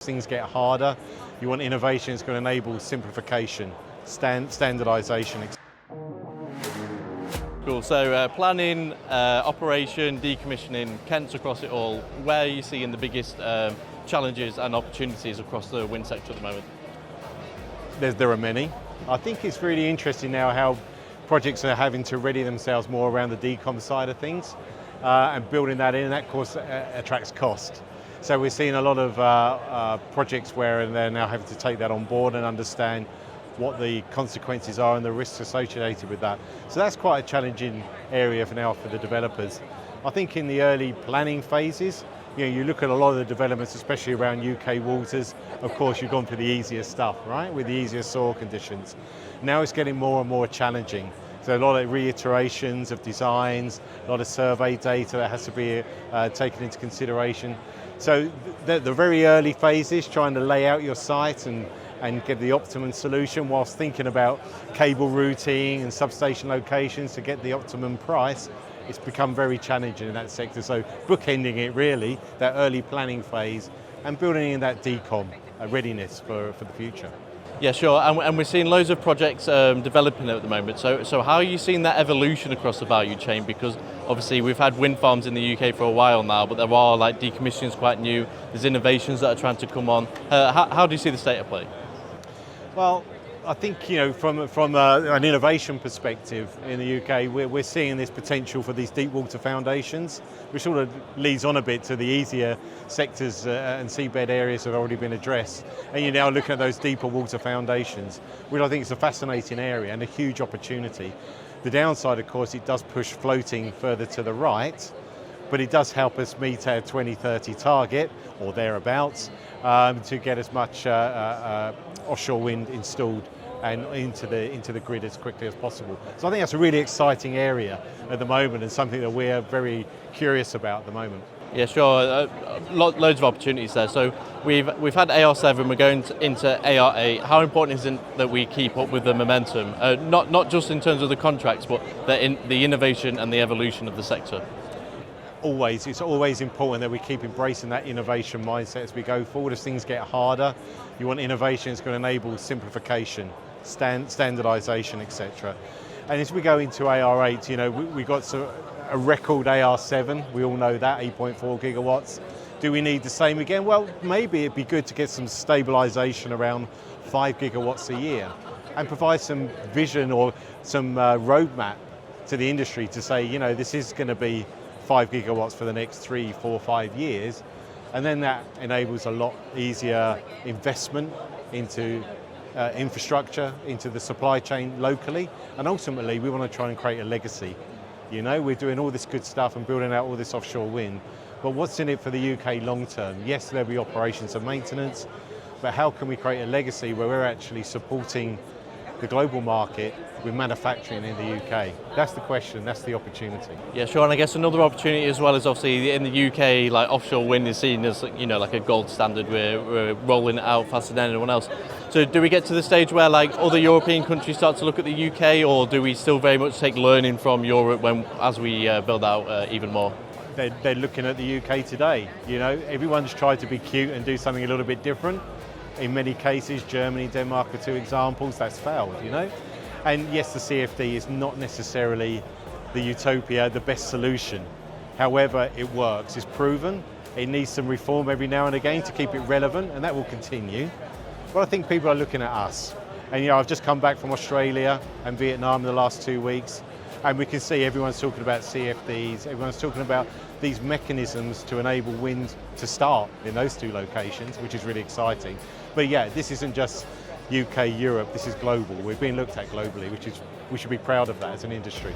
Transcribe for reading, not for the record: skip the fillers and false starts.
Things get harder. You want innovation that's going to enable simplification, standardization. Cool, so planning, operation, decommissioning, Kent's across it all. Where are you seeing the biggest challenges and opportunities across the wind sector at the moment? There are many. I think it's really interesting now how projects are having to ready themselves more around the decom side of things and building that in, and that of course attracts cost. So we're seeing a lot of projects where they're now having to take that on board and understand what the consequences are and the risks associated with that. So that's quite a challenging area for now for the developers. I think in the early planning phases, you look at a lot of the developments, especially around UK waters, of course you've gone for the easier stuff, right, with the easier soil conditions. Now it's getting more and more challenging. So a lot of reiterations of designs, a lot of survey data that has to be taken into consideration. So the very early phases, trying to lay out your site and get the optimum solution whilst thinking about cable routing and substation locations to get the optimum price, it's become very challenging in that sector. So bookending it really, that early planning phase and building in that decom readiness for the future. Yeah, sure, and we're seeing loads of projects developing at the moment. So how are you seeing that evolution across the value chain? Because obviously we've had wind farms in the UK for a while now, but there are like decommissioning's quite new. There's innovations that are trying to come on. How do you see the state of play? Well, I think from an innovation perspective in the UK, we're seeing this potential for these deep water foundations, which sort of leads on a bit to the easier sectors and seabed areas that have already been addressed. And you're now looking at those deeper water foundations, which I think is a fascinating area and a huge opportunity. The downside, of course, it does push floating further to the right, but it does help us meet our 2030 target, or thereabouts, to get as much offshore wind installed and into the grid as quickly as possible. So I think that's a really exciting area at the moment and something that we're very curious about at the moment. Yeah, sure. Loads of opportunities there. So we've had AR7, we're going into AR8. How important is it that we keep up with the momentum? Not just in terms of the contracts, but the innovation and the evolution of the sector. It's always important that we keep embracing that innovation mindset as we go forward. As things get harder, you want innovation that's going to enable simplification, standardization, etc. And as we go into AR8, we got a record AR7. We all know that, 8.4 gigawatts. Do we need the same again? Well, maybe it'd be good to get some stabilization around 5 gigawatts a year and provide some vision or some roadmap to the industry to say, this is going to be 5 gigawatts for the next 3, 4, 5 years, and then that enables a lot easier investment into infrastructure, into the supply chain locally, and ultimately we want to try and create a legacy. We're doing all this good stuff and building out all this offshore wind, but what's in it for the UK long term? Yes, there'll be operations and maintenance, but how can we create a legacy where we're actually supporting the global market with manufacturing in the UK? That's the question, that's the opportunity. Yeah, sure, and I guess another opportunity as well is obviously in the UK, like offshore wind is seen as like a gold standard. We're rolling it out faster than anyone else. So do we get to the stage where like other European countries start to look at the UK, or do we still very much take learning from Europe as we build out even more? They're looking at the UK today. Everyone's tried to be cute and do something a little bit different. In many cases, Germany, Denmark are two examples, that's failed, And yes, the CFD is not necessarily the utopia, the best solution. However, it works, it's proven. It needs some reform every now and again to keep it relevant, and that will continue. But I think people are looking at us. And I've just come back from Australia and Vietnam in the last 2 weeks, and we can see everyone's talking about CFDs, everyone's talking about these mechanisms to enable wind to start in those two locations, which is really exciting. But yeah, this isn't just UK, Europe, this is global. We're being looked at globally, we should be proud of that as an industry.